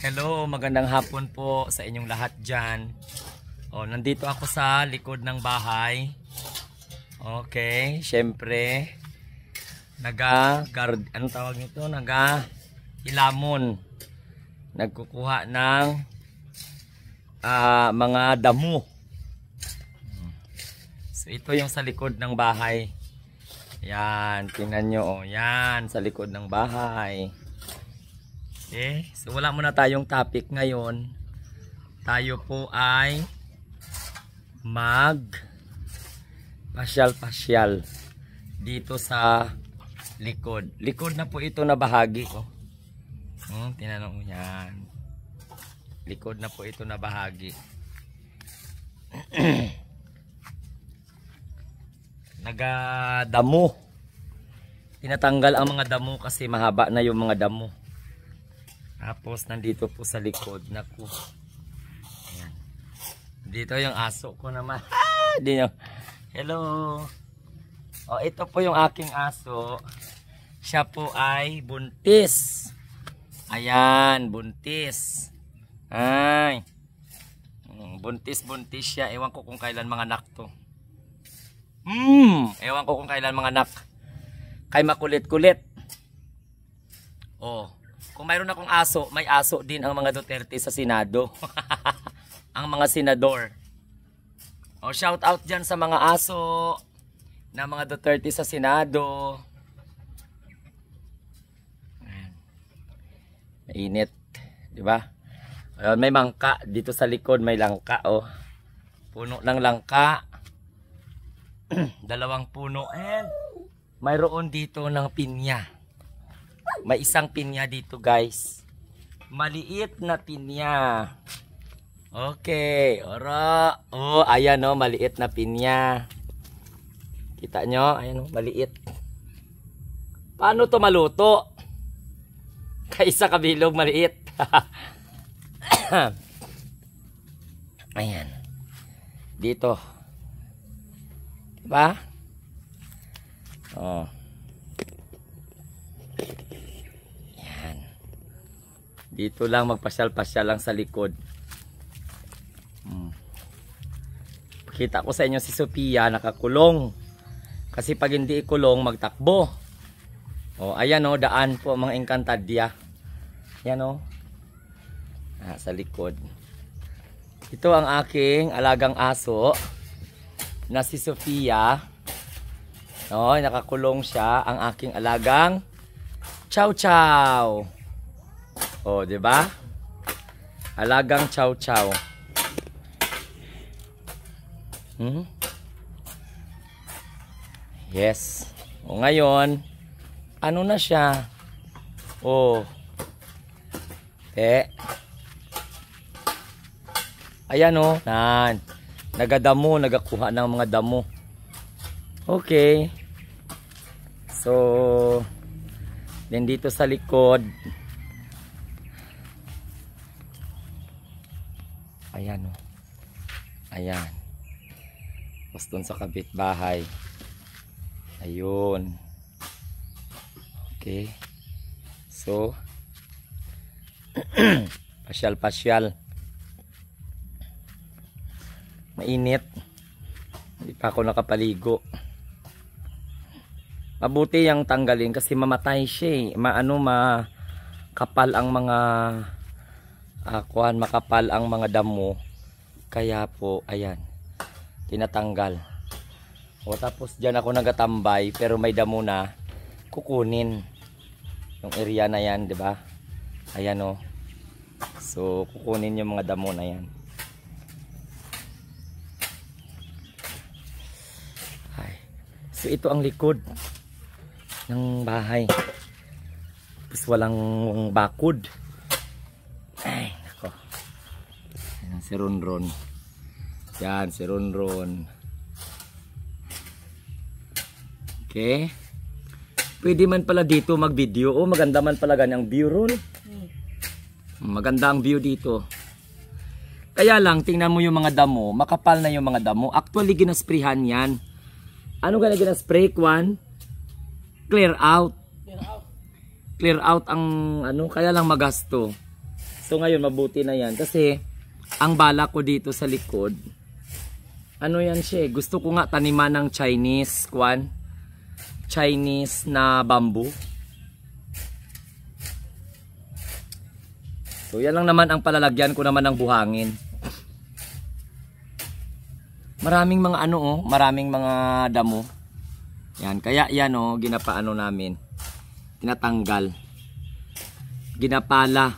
Hello, magandang hapon po sa inyong lahat dyan. Nandito ako sa likod ng bahay. Okay, syempre anong tawag nito? Ilamon. Nagkukuha ng mga damo. So ito yung sa likod ng bahay. Yan, tingnan nyo. Yan, sa likod ng bahay. Okay, so wala muna tayong topic ngayon. Tayo po ay pasyal-pasyal dito sa likod. Likod na po ito na bahagi ko. Tinanong mo yan. Likod na po ito na bahagi. Nagadamo. Tinatanggal ang mga damo kasi mahaba na yung mga damo. Tapos nandito po sa likod. Naku. Ayan. Dito yung aso ko naman. Hello. Ito po yung aking aso. Siya po ay buntis. Ayan, buntis. Ay. Buntis siya. Ewan ko kung kailan mga anak to. Ewan ko kung kailan mga anak. Kay makulit-kulit. Kung mayroon akong aso, may aso din ang mga Duterte sa Senado. Ang mga senador. Shout out dyan sa mga aso na mga Duterte sa Senado. Mainit, di ba? May mangka dito sa likod, may langka Puno ng langka. Dalawang puno and mayroon dito ng pinya. May isang pinya dito, guys. Maliit na pinya. Okay, ayan maliit na pinya. Kita nyo? Ayan maliit. Paano to maluto? Kaisa kabilog maliit. Ayan. Dito. Diba? Yan. Dito lang magpasyal-pasyal lang sa likod. Pakita ko sa inyo si Sophia nakakulong. Kasi pag hindi ikulong magtakbo. Ayan daan po mga Encantadia. Yan sa likod. Ito ang aking alagang aso na si Sophia. Nakakulong siya ang aking alagang Chow Chow. Di ba? Alagang Chow Chow. Yes. Ngayon, ano na siya? Ayan nagadamo, nagakuha ng mga damo. Okay. So, then dito sa likod. Ayan Ayan. Tapos dun sa kapitbahay. Ayun. Okay. So, pasyal-pasyal. Mainit. Hindi pa ako nakapaligo. Mabuti yung tanggalin kasi mamatay siya makapal ang mga makapal ang mga damo. Kaya po, ayan. Tinatanggal. Tapos dyan ako nagatambay pero may damo na kukunin. Yung area na yan, 'di ba? Ayan So, kukunin yung mga damo na yan. So ito ang likod ng bahay. Tapos walang bakod. Ay, nako. Ayan si Ronron. Yan, si Ronron. Okay. Pwede man pala dito mag-video. Maganda man pala ganyang view ron. Maganda ang view dito. Kaya lang, tingnan mo yung mga damo. Makapal na yung mga damo. Actually, ginasprehan yan. Ano ka na ginaspray, Kwan? Clear out. Clear out ang kaya lang magasto. So ngayon mabuti na yan kasi ang bala ko dito sa likod, ano yan siya, gusto ko nga taniman ng Chinese Chinese na bamboo. So yan lang naman ang palalagyan ko naman ng buhangin. Maraming mga maraming mga damo. Yan, kaya yan ginapaano namin. Tinatanggal. Ginapala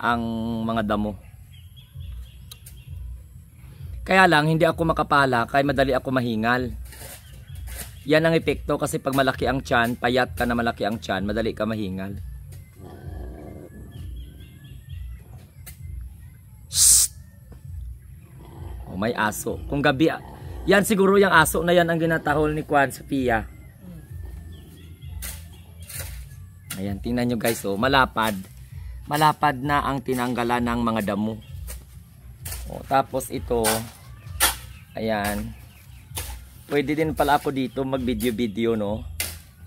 ang mga damo. Kaya lang hindi ako makapala kaya madali ako mahingal. Yan ang epekto kasi pag malaki ang tiyan, payat ka na malaki ang tiyan, madali ka mahingal. Oh, may aso. Kung gabi, yan siguro yung aso na yan ang ginatahol ni Kwan Sophia. Ayan, tingnan nyo guys, malapad. Malapad na ang tinanggalan ng mga damo. Tapos ito, ayan. Pwede din pala ako dito mag-video-video, no?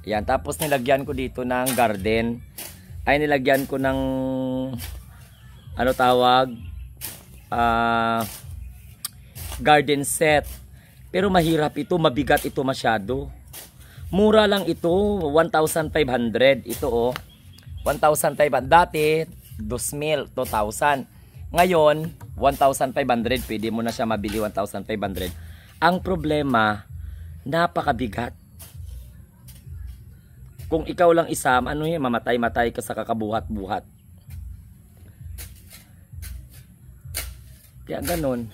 Ayan, tapos nilagyan ko dito ng garden. Ay, nilagyan ko ng, ano tawag? Garden set. Pero mahirap ito, mabigat ito masyado. Mura lang ito, 1,500. Ito 1,500. Dati, 2,000, 2,000. Ngayon, 1,500. Pwede mo na siya mabili 1,500. Ang problema, napakabigat. Kung ikaw lang isa, mamatay-matay ka sa kakabuhat-buhat. Kaya ganun.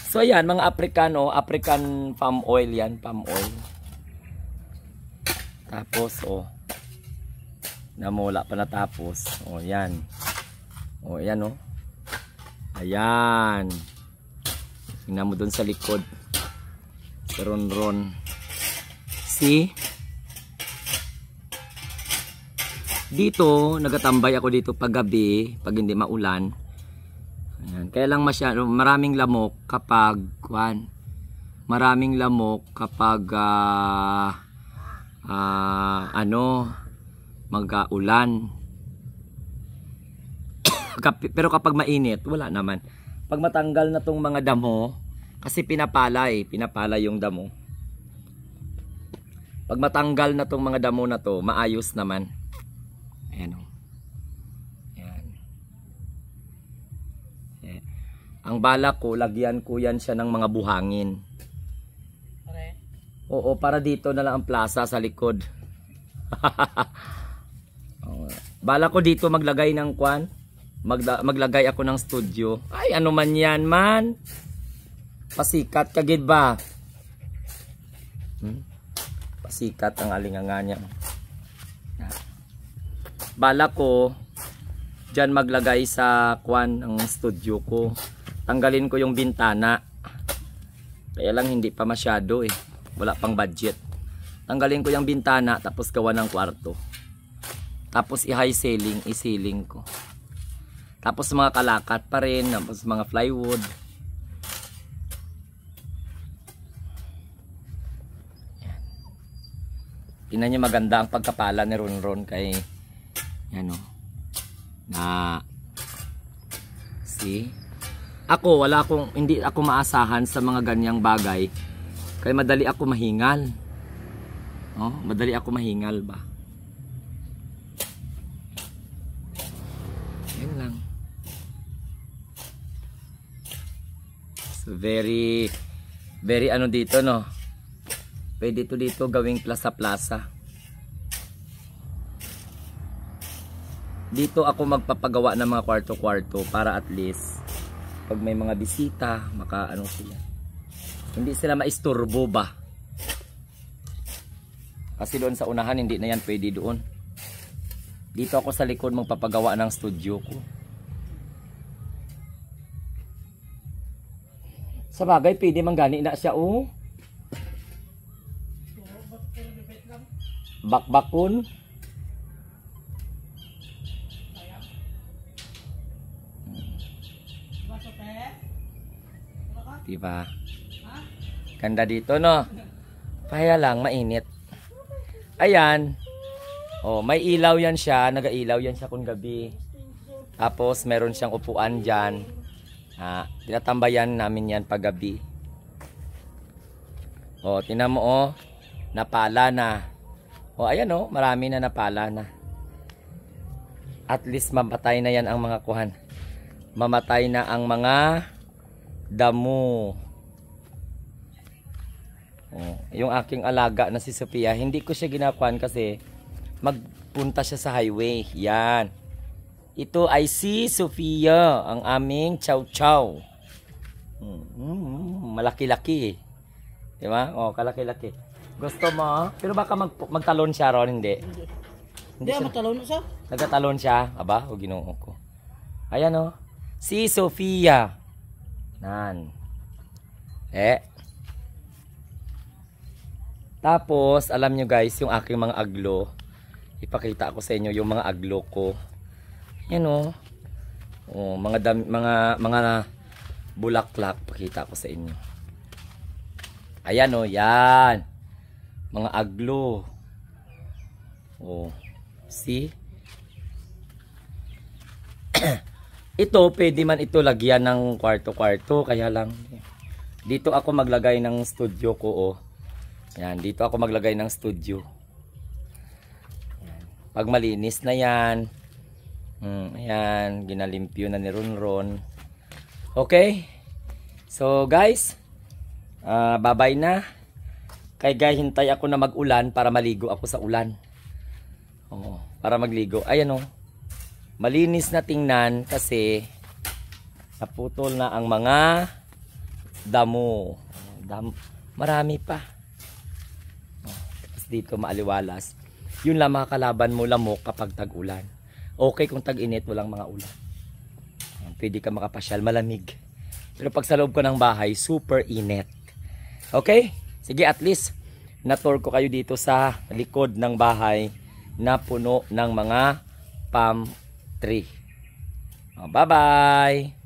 So ayan, mga African palm oil yan, palm oil. Tapos namula pa natapos. Yan. Yan Ayan. Tingnan mo dun sa likod. Si Ron. See? Dito, nagatambay ako dito pag gabi, pag hindi maulan. Ayan. Kaya lang maraming lamok kapag mag-ulan. Pero kapag mainit, wala naman. Pag matanggal na tong mga damo, kasi pinapala yung damo. Pag matanggal na tong mga damo na to, maayos naman. Ayan Ayan. Ang bala ko, lagyan ko yan siya ng mga buhangin. Oo, para dito na lang ang plaza sa likod. Bala ko dito maglagay ng maglagay ako ng studio. Ay, ano man yan man. Pasikat kagid ba? Pasikat ang alinganga niya. Bala ko dyan maglagay sa ng studio ko. Tanggalin ko yung bintana. Kaya lang hindi pa masyado wala pang budget. Tanggalin ko yung bintana tapos gawa ng kwarto. Tapos i-high ceiling ko. Tapos mga kalakat pa rin, tapos mga plywood. Yan. Tingnan niyo maganda ang pagkapala ni Ron kay see? Hindi ako maasahan sa mga ganyang bagay. Kaya madali ako mahingal. Madali ako mahingal ba? Yan lang. So very dito, no? Pwede ito dito gawing plaza-plaza. Dito ako magpapagawa ng mga kwarto-kwarto para at least pag may mga bisita, sila. Hindi sila maisturbo ba? Kasi doon sa unahan, hindi na yan pwede doon. Dito ako sa likod magpapagawa ng studio ko. Sa bagay, pwede manggani na siya, Bakbakon. Diba? Ganda dito, no? Kaya lang, mainit. Ayan. May ilaw yan siya. Nagailaw yan siya kung gabi. Tapos meron siyang upuan dyan. Tinatambayan namin yan paggabi. O, tinan mo o. Napala na. O, ayan o. Marami na napala na. At least mamatay na yan ang mga kuhan. Mamatay na ang mga damo. O, yung aking alaga na si Sophia, hindi ko siya ginakuan kasi magpunta siya sa highway. Yan. Ito ay si Sophia, ang aming chow chow. Malaki-laki. Di ba? O, kalaki-laki. Gusto mo? Pero baka magtalon siya ron, hindi. Hindi matalon siya. Nagatalon siya. Aba, o ginoo ko. Ayan o. Si Sophia. Nan. Tapos, alam nyo guys, yung aking mga aglo. Ipakita ko sa inyo yung mga aglo ko. Yan o. Mga bulaklak. Pakita ko sa inyo. Ayan o, yan. Mga aglo. See? Ito, pwede man ito lagyan ng kwarto-kwarto. Kaya lang, dito ako maglagay ng studio ko. Yan, dito ako maglagay ng studio. Yan. Pag malinis na yan, ayan, ginalimpyo na ni Ronron. Okay? So, guys, bye-bye na. Kaya hintay ako na mag-ulan para maligo ako sa ulan. Para magligo. Ayan o. Malinis na tingnan kasi naputol na ang mga damo. Marami pa. Tapos dito maaliwalas. Yun lang makakalaban mo lamok kapag tag-ulan. Okay kung tag-init, walang mga ulan. Pwede ka makapasyal, malamig. Pero pag sa loob ko ng bahay, super init. Okay? Sige, at least na-tour ko kayo dito sa likod ng bahay na puno ng mga palm tree. Bye-bye!